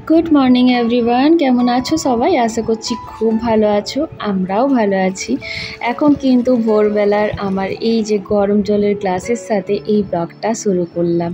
Good morning everyone, কেমন আছো সবাই? আশা করছি খুব ভালো আছো, আমরাও ভালো আছি। এখন কিন্তু ভোরবেলার আমার এই যে গরম জলের গ্লাসের সাথে এই ব্লগটা শুরু করলাম।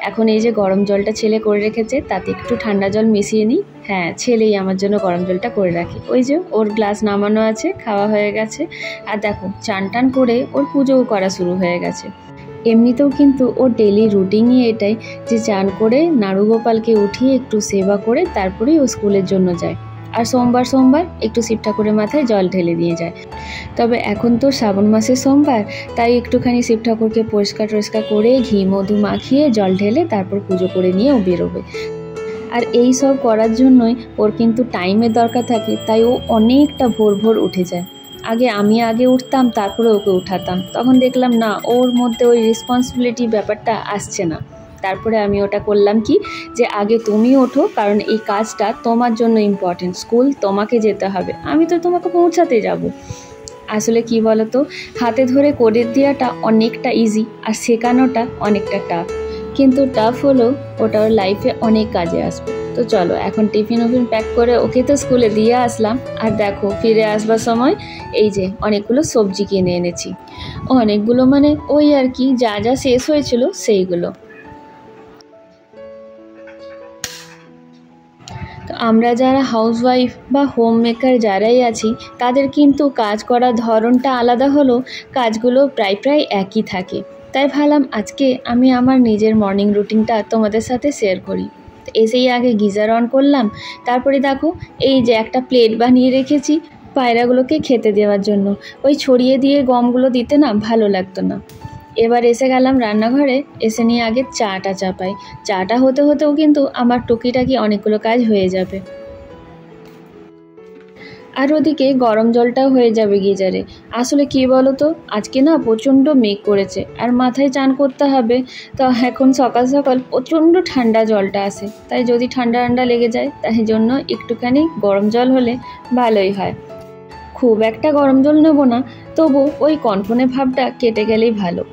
এখন এই যে গরম জলটা ছেলে করে রেখেছে, তাতে একটু ঠান্ডা জল মিশিয়ে নিই। হ্যাঁ, ছেলেই আমার জন্য গরম জলটা করে রাখি। ওই যে ওর গ্লাস নামানো আছে, খাওয়া হয়ে গেছে। আর দেখো, চান টান করে ওর পুজোও করা শুরু হয়ে গেছে। এমনিতেও কিন্তু ওর ডেলি রুটিনই এটাই যে চান করে নাড়ু গোপালকে উঠিয়ে একটু সেবা করে তারপরেই ও স্কুলের জন্য যায়। আর সোমবার একটু শিব ঠাকুরের মাথায় জল ঢেলে দিয়ে যায়। তবে এখন তো শ্রাবণ মাসের সোমবার, তাই একটুখানি শিব ঠাকুরকে পরিষ্কার করে ঘি মধু মাখিয়ে জল ঢেলে তারপর পুজো করে নিয়ে ও বেরোবে। আর এই সব করার জন্যই ওর কিন্তু টাইমের দরকার থাকে, তাই ও অনেকটা ভোর উঠে যায়। আমি আগে উঠতাম, তারপরে ওকে উঠাতাম। তখন দেখলাম না, ওর মধ্যে ওই রেসপন্সিবিলিটি ব্যাপারটা আসছে না। তারপরে আমি ওটা করলাম কি, যে আগে তুমি ওঠো, কারণ এই কাজটা তোমার জন্য ইম্পর্টেন্ট। স্কুল তোমাকে যেতে হবে, আমি তো তোমাকে পৌঁছাতে যাব। আসলে কি বলতো, হাতে ধরে করে দেওয়াটা অনেকটা ইজি, আর শেখানোটা অনেকটা টাফ। কিন্তু টাফ হলেও ওটা ওর লাইফে অনেক কাজে আসবে। তো চলো, এখন টিফিন প্যাক করে ওকে তো স্কুলে দিয়ে আসলাম। আর দেখো, ফিরে আসবার সময় এই যে অনেকগুলো সবজি কিনে এনেছি। অনেকগুলো মানে ওই আর কি, যা যা শেষ হয়েছিল সেইগুলো। তো আমরা যারা হাউসওয়াইফ বা হোম মেকার যারাই আছি, তাদের কিন্তু কাজ করার ধরনটা আলাদা হলেও কাজগুলো প্রায় একই থাকে। তাই ভাবলাম আজকে আমি আমার নিজের মর্নিং রুটিনটা তোমাদের সাথে শেয়ার করি। এসেই আগে গিজার অন করলাম। তারপরে দেখো, এই যে একটা প্লেট বানিয়ে রেখেছি পায়রাগুলোকে খেতে দেওয়ার জন্য। ওই ছড়িয়ে দিয়ে গমগুলো দিতে না ভালো লাগতো না। এবার এসে গেলাম রান্নাঘরে, এসে নিয়ে আগে চাটা চাপাই। চাটা হতেও কিন্তু আমার টুকিটাকি অনেকগুলো কাজ হয়ে যাবে। আর ওদিকে গরম জলটাও হয়ে যাবে গিজারে। আসলে কি বলো তো, আজকে না প্রচণ্ড মেঘ করেছে, আর মাথায় চান করতে হবে। তো এখন সকাল সকাল প্রচণ্ড ঠান্ডা জলটা আসে, তাই যদি ঠান্ডা লেগে যায়, তাই জন্য একটুখানি গরম জল হলে ভালোই হয়। খুব একটা গরম জল নেবো না, তবু ওই কনকনে ভাবটা কেটে গেলেই ভালো।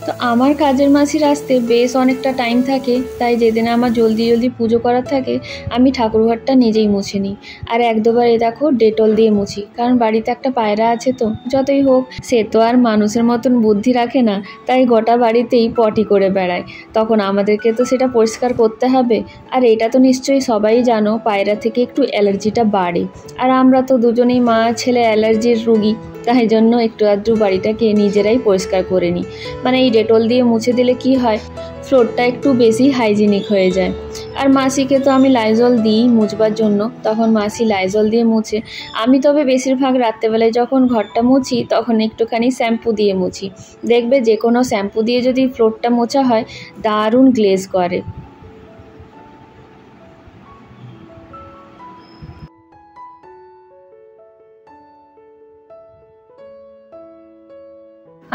তো আমার কাজের মাসির আসতে বেশ অনেকটা টাইম থাকে, তাই যেদিন আমার জলদি পুজো করার থাকে, আমি ঠাকুরঘরটা নিজেই মুছে নিই। আর এক দুবার দেখো ডেটল দিয়ে মুছি, কারণ বাড়িতে একটা পায়রা আছে, তো যতই হোক সে তো আর মানুষের মতন বুদ্ধি রাখে না, তাই গোটা বাড়িতেই পটি করে বেড়ায়। তখন আমাদেরকে তো সেটা পরিষ্কার করতে হবে। আর এটা তো নিশ্চয়ই সবাই জানো, পায়রা থেকে একটু অ্যালার্জিটা বাড়ে। আর আমরা তো দুজনেই মা ছেলে অ্যালার্জির রুগী, তাই জন্য একটু আধটু বাড়িটাকে নিজেরাই পরিষ্কার করে নিই। মানে এই ডেটল দিয়ে মুছে দিলে কি হয়, ফ্লোরটা একটু বেশি হাইজিনিক হয়ে যায়। আর মাসিকে তো আমি লাইজল দিই মুছবার জন্য, তখন মাসি লাইজল দিয়ে মুছে। আমি তবে বেশিরভাগ রাত্রেবেলায় যখন ঘরটা মুছি, তখন একটুখানি শ্যাম্পু দিয়ে মুছি। দেখবে যে কোনো শ্যাম্পু দিয়ে যদি ফ্লোরটা মোছা হয়, দারুণ গ্লেজ করে।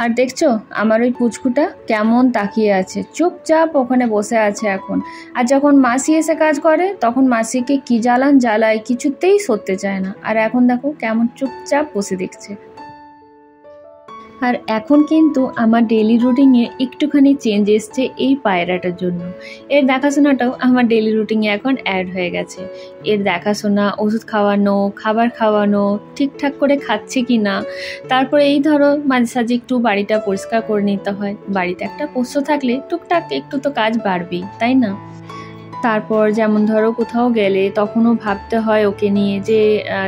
আর দেখছো আমার ওই পুচকুটা কেমন তাকিয়ে আছে, চুপচাপ ওখানে বসে আছে এখন। আর যখন মাসি এসে কাজ করে, তখন মাসিকে কি জ্বালায়, কিছুতেই সরতে চায় না। আর এখন দেখো কেমন চুপচাপ বসে দেখছে। আর এখন কিন্তু আমার ডেলি রুটিনে একটুখানি চেঞ্জ এসছে এই পায়রাটার জন্য। এর দেখাশোনাটাও আমার ডেলি রুটিনে এখন অ্যাড হয়ে গেছে। এর দেখাশোনা, ওষুধ খাওয়ানো, খাবার খাওয়ানো, ঠিকঠাক করে খাচ্ছে কি না। তারপরে এই ধরো মাঝে সাঝে একটু বাড়িটা পরিষ্কার করে নিতে হয়। বাড়িতে একটা পোষ্য থাকলে টুকটাক একটু তো কাজ বাড়বেই, তাই না? তারপর যেমন ধরো কোথাও গেলে তখনও ভাবতে হয় ওকে নিয়ে, যে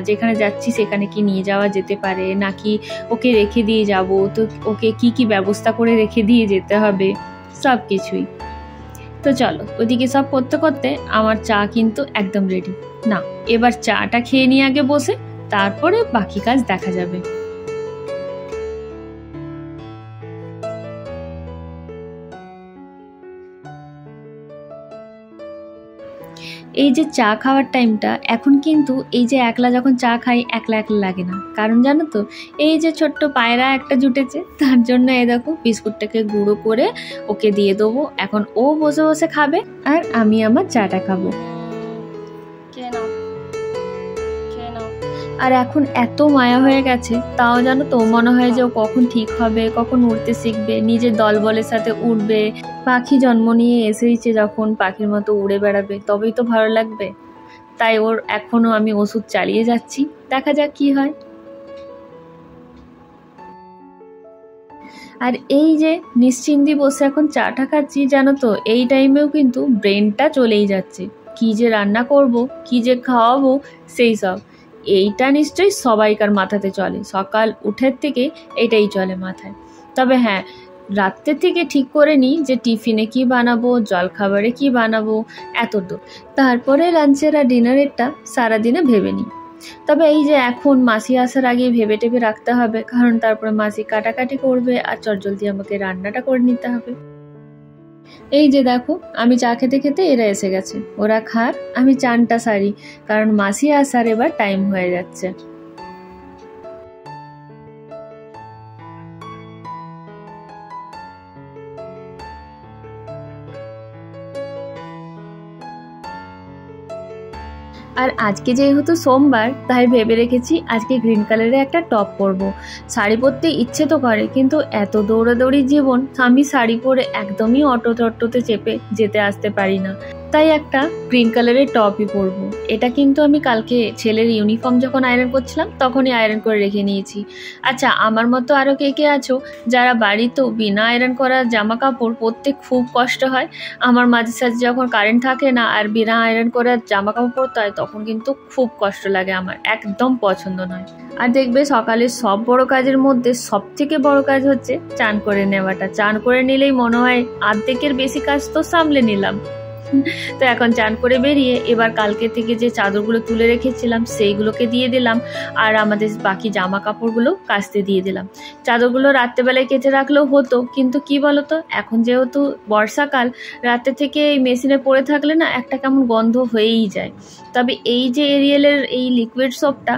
যেখানে যাচ্ছি সেখানে কি নিয়ে যাওয়া যেতে পারে, নাকি ওকে রেখে দিয়ে যাব, তো ওকে কি ব্যবস্থা করে রেখে দিয়ে যেতে হবে, সব কিছুই। তো চলো, ওইদিকে সব করতে করতে আমার চা কিন্তু একদম রেডি। না, এবার চাটা খেয়ে নিয়ে আগে বসে, তারপরে বাকি কাজ দেখা যাবে। এই যে চা খাওয়ার টাইমটা, এখন কিন্তু এই যে একলা যখন চা খাই, একলা লাগে না। কারণ জানো তো, এই যে ছোট্ট পায়রা একটা জুটেছে, তার জন্য এই দেখো বিস্কুটটাকে গুঁড়ো করে ওকে দিয়ে দেবো। এখন ও বসে বসে খাবে, আর আমি আমার চাটা খাবো। খেয়ে নাও। আর এখন এত মায়া হয়ে গেছে, তাও জানো তো মনে হয় যে ও কখন ঠিক হবে, কখন উড়তে শিখবে, নিজের দলবলের সাথে উড়বে। পাখি জন্ম নিয়ে এসেইছে যখন, পাখির মতো উড়ে বেড়াবে, তবেই তো ভালো লাগবে। তাই ওর এখনো আমি ওষুধ চালিয়ে যাচ্ছি, দেখা যাক কি হয়। আর এই যে নিশ্চিন্তি বসে এখন চাটা খাচ্ছি, জানো তো এই টাইমেও কিন্তু ব্রেনটা চলেই যাচ্ছে, কি যে রান্না করব, কি যে খাওয়াবো, সেই সব। এইটা নিশ্চয়ই সবাইকার মাথাতে চলে, সকাল উঠের থেকে এটাই চলে মাথায়। তবে হ্যাঁ, রাত্রের থেকে ঠিক করে নিই যে টিফিনে কি বানাবো, জলখাবারে কি বানাবো, এতদূর। তারপরে লাঞ্চের আর ডিনারেরটা সারাদিনে ভেবে নিই। তবে এই যে এখন মাসি আসার আগে ভেবে টেবে রাখতে হবে, কারণ তারপরে মাসি কাটাকাটি করবে আর চটজলদি আমাকে রান্নাটা করে নিতে হবে। এই যে দেখো, আমি চা খেতে খেতে এরা এসে গেছে, ওরা খাক, আমি চানটা সারি, কারণ মাসি আসার এবার টাইম হয়ে যাচ্ছে। আর আজকে যেহেতু সোমবার, তাই ভেবে রেখেছি আজকে গ্রিন কালারের একটা টপ পরবো। শাড়ি পরতে ইচ্ছে তো করে, কিন্তু এত দৌড়াদৌড়ি জীবন, আমি শাড়ি পরে একদমই অটোতে চেপে যেতে আসতে পারি না। তাই একটা গ্রিন কালারের টপই পরবো। এটা কিন্তু আমি কালকে ছেলের ইউনিফর্ম যখন আয়রন করছিলাম তখনই আয়রন করে রেখে নিয়েছি। আচ্ছা, আমার মতো আরও কে কে আছো যারা বাড়িতেও বিনা আয়রন করা জামা কাপড় পরতে খুব কষ্ট হয়? আমার মাঝে সাঝে যখন কারেন্ট থাকে না আর বিনা আয়রন করা জামা কাপড় পরতে হয়, তখন কিন্তু খুব কষ্ট লাগে, আমার একদম পছন্দ নয়। আর দেখবে সকালের সব বড় কাজের মধ্যে সব থেকে বড় কাজ হচ্ছে চান করে নেওয়াটা। চান করে নিলেই মনে হয় অর্ধেকের বেশি কাজ তো সামলে নিলাম। তো এখন চান করে বেরিয়ে এবার কালকে থেকে যে চাদরগুলো তুলে রেখেছিলাম সেইগুলোকে দিয়ে দিলাম, আর আমাদের বাকি জামা কাপড়গুলো কাচতে দিয়ে দিলাম। চাদরগুলো রাত্রেবেলায় কেচে রাখলেও হতো, কিন্তু কি বলতো, এখন যেহেতু বর্ষাকাল, রাতে থেকে এই মেশিনে পড়ে থাকলে না একটা কেমন গন্ধ হয়েই যায়। তবে এই যে এরিয়েলের এই লিকুইড সোপটা,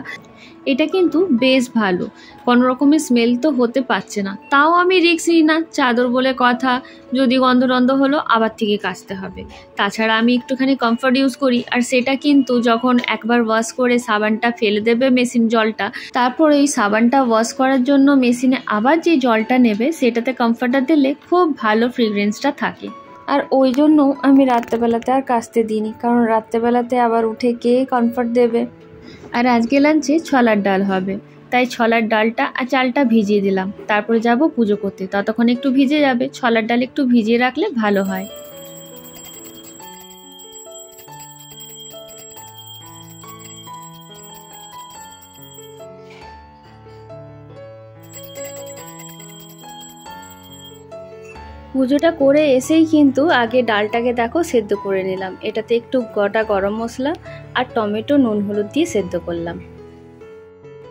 এটা কিন্তু বেশ ভালো, কোনো রকমের স্মেল তো হতে পারছে না। তাও আমি রিস্ক নিই না, চাদর বলে কথা, যদি গন্ধ হলো আবার থেকে কাচতে হবে। তাছাড়া আমি একটুখানি কমফর্ট ইউজ করি, আর সেটা কিন্তু যখন একবার ওয়াশ করে সাবানটা ফেলে দেবে মেশিন জলটা, তারপর এই সাবানটা ওয়াশ করার জন্য মেশিনে আবার যে জলটা নেবে সেটাতে কমফর্টার দিলে খুব ভালো ফ্রেগরেন্সটা থাকে। আর ওই জন্য আমি রাত্রেবেলাতে আর কাচতে দিইনি, কারণ রাত্রেবেলাতে আবার উঠে কে কমফর্ট দেবে। আর আজকে লাঞ্চে ছোলার ডাল হবে, তাই ছোলার ডালটা আর চালটা ভিজিয়ে দিলাম, তারপরে যাব পুজো করতে, ততক্ষণ একটু ভিজে যাবে। ছোলার ডাল একটু ভিজিয়ে রাখলে ভালো হয়। পুজোটা করে এসেই কিন্তু আগে ডালটাকে দেখো সেদ্ধ করে নিলাম, এটাতে একটু গোটা গরম মশলা আর টমেটো নুন হলুদ দিয়ে সেদ্ধ করলাম।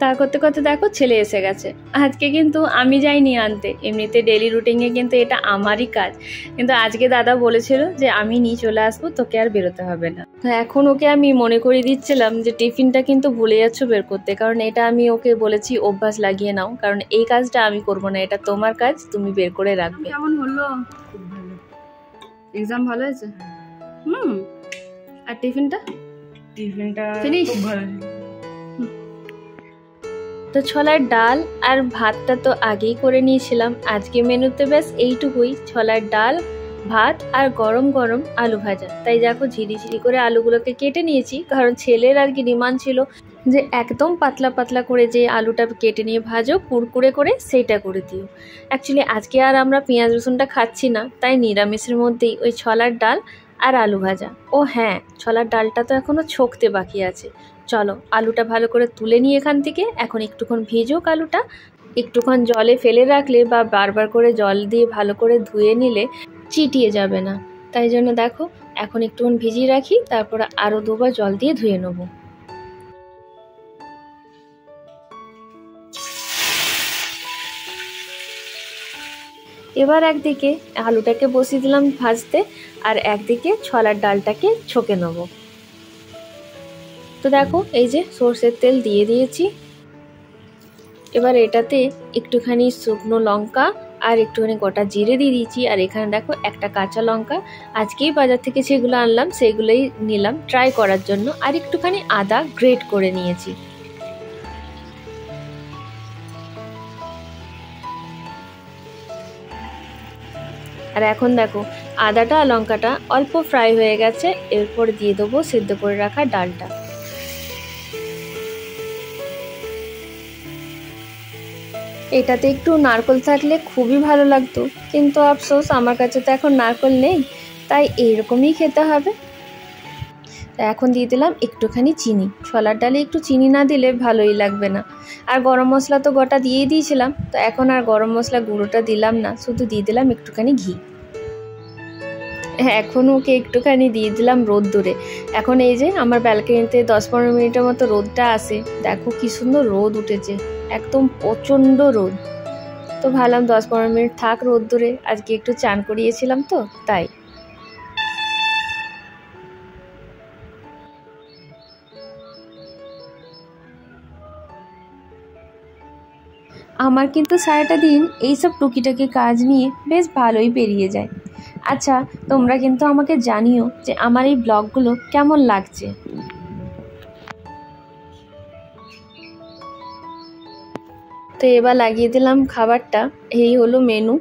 তা করতে করতে দেখো ছেলে এসে গেছে। আজকে কিন্তু আমি যাইনি আনতে, এমনিতে ডেলি রুটিনে কিন্তু এটা আমারই কাজ, কিন্তু আজকে দাদা বলেছিল যে আমি নিয়ে চলে আসবো, তোকে আর বেরোতে হবে না। তো এখন ওকে আমি মনে করিয়ে দিচ্ছিলাম যে টিফিনটা কিন্তু ভুলে যাচ্ছ বের করতে, কারণ এটা আমি ওকে বলেছি অভ্যাস লাগিয়ে নাও, কারণ এই কাজটা আমি করবো না, এটা তোমার কাজ, তুমি বের করে রাখবে। কেমন হলো? খুব ভালো। এক্সাম ভালো হয়েছে? আর টিফিনটা ফিনিশ? খুব ভালো। তো ছোলার ডাল আর ভাতটা তো আগেই করে নিয়েছিলাম, আজকে মেনুতে ব্যাস এইটুকুই, ছোলার ডাল, ভাত আর গরম গরম আলু ভাজা। তাই দেখো ঝিরি করে আলুগুলোকে কেটে নিয়েছি, কারণ ছেলের আর কি ডিমান্ড ছিল যে একদম পাতলা পাতলা করে যে আলুটা কেটে নিয়ে ভাজো কুড়কুড়ে করে, সেইটা করে দিও। অ্যাকচুয়ালি আজকে আর আমরা পেঁয়াজ রসুনটা খাচ্ছি না, তাই নিরামিষের মধ্যেই ওই ছোলার ডাল আর আলু ভাজা। ও হ্যাঁ, ছোলার ডালটা তো এখনও ছোকতে বাকি আছে। চলো আলুটা ভালো করে তুলে নিই এখান থেকে, এখন একটুক্ষণ ভিজুক আলুটা, একটুক্ষণ জলে ফেলে রাখলে বা বারবার করে জল দিয়ে ভালো করে ধুয়ে নিলে চিটিয়ে যাবে না। তাই জন্য দেখো এখন একটুক্ষণ ভিজিয়ে রাখি, তারপর আরও দুবার জল দিয়ে ধুয়ে নেব। এবার একদিকে আলুটাকে বসিয়ে দিলাম ভাজতে, আর একদিকে ছোলার ডালটাকে ছকে নেব। তো দেখো এই যে সরষের তেল দিয়ে দিয়েছি, এবার এটাতে একটুখানি শুকনো লঙ্কা আর একটুখানি গোটা জিরে দিয়ে দিয়েছি, আর এখানে দেখো একটা কাঁচা লঙ্কা, আজকেই বাজার থেকে সেগুলো আনলাম, সেগুলোই নিলাম ট্রাই করার জন্য, আর একটুখানি আদা গ্রেট করে নিয়েছি। আর এখন দেখো আদাটা আর লঙ্কাটা অল্প ফ্রাই হয়ে গেছে, এরপর দিয়ে দেবো সেদ্ধ করে রাখা ডালটা। এটাতে একটু নারকেল থাকলে খুবই ভালো লাগতো, কিন্তু আফসোস আমার কাছে তো এখন নারকেল নেই, তাই এইরকমই খেতে হবে। এখন দিয়ে দিলাম একটুখানি চিনি। ছোলার ডালে একটু চিনি না দিলে ভালোই লাগবে না। আর গরম মশলা তো গোটা দিয়েই দিয়েছিলাম, তো এখন আর গরম মশলা গুঁড়োটা দিলাম না, শুধু দিয়ে দিলাম একটুখানি ঘি। এখন ওকে একটুখানি দিয়ে দিলাম রোদ্দুরে। এখন এই যে আমার ব্যালকনিতে 10-15 মিনিটের মতো রোদটা আসে, দেখো কি সুন্দর রোদ উঠেছে, একদম প্রচণ্ড রোদ। তো ভাবলাম 10-15 মিনিট থাক রোদ্দুরে, আজকে একটু চান করিয়েছিলাম তো তাই। আমার কিন্তু সারাটা দিন এইসব টুকিটাকি কাজ নিয়ে বেশ ভালোই পেরিয়ে যায়। আচ্ছা, তোমরা কিন্তু আমাকে জানিও যে আমার এই ব্লগগুলো কেমন লাগছে। তো এবার লাগিয়ে দিলাম খাবারটা। এই হলো মেনু,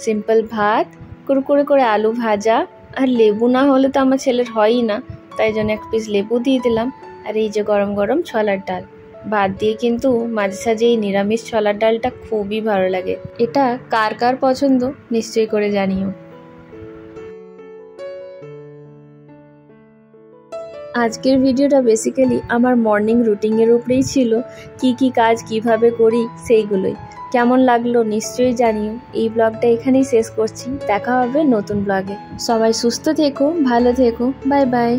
সিম্পল ভাত, কুরকুরে করে আলু ভাজা, আর লেবু না হলে তো আমার ছেলের হয়ই না, তাই জন্য এক পিস লেবু দিয়ে দিলাম। আর এই যে গরম গরম ছোলার ডাল। ভাত দিয়ে কিন্তু মাঝে সাঝে এই নিরামিষ ছোলার ডালটা খুবই ভালো লাগে। এটা কার কার পছন্দ নিশ্চয়ই করে জানিও। আজকের ভিডিওটা বেসিক্যালি আমার মর্নিং রুটিনের উপরেই ছিল, কি কাজ কিভাবে করি সেইগুলোই। কেমন লাগলো নিশ্চয়ই জানিও। এই ব্লগটা এখানেই শেষ করছি, দেখা হবে নতুন ব্লগে। সবাই সুস্থ থেকো, ভালো থেকো, বাই বাই।